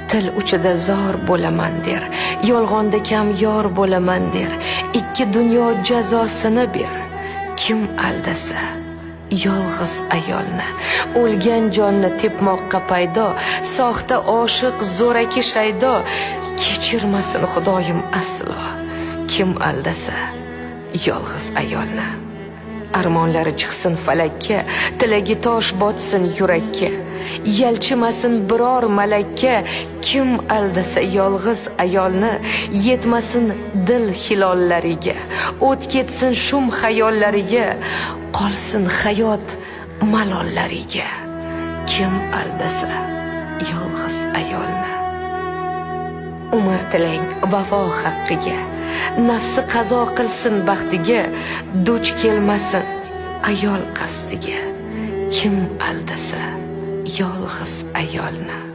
til uchida zor bo'laman der, yolg'onda kamyor bo'laman der, ikki dunyo jazosini ber. Kim aldasa yolg'iz ayolni, o'lgan jonni tepmoqqa paydo, soxta oshiq zo'raki shaydo, kechirmasin Xudoyim aslo. Kim aldasa yolg'iz ayolni, armonlari chiqsin falakka, tilagi tosh botsin yurakka, yalchimasin biror malakka. Kim aldasa yolg'iz ayolni, yetmasin dil hilollariga, o't ketsin shum xayollariga, qolsin hayot malollariga. Kim aldasa yolg'iz ayolni. Umr tilang vafo haqqiga, nafsi qazo qilsin baxtiga, duch kelmasin ayol qasdiga. Kim aldasa yolg'iz ayolni.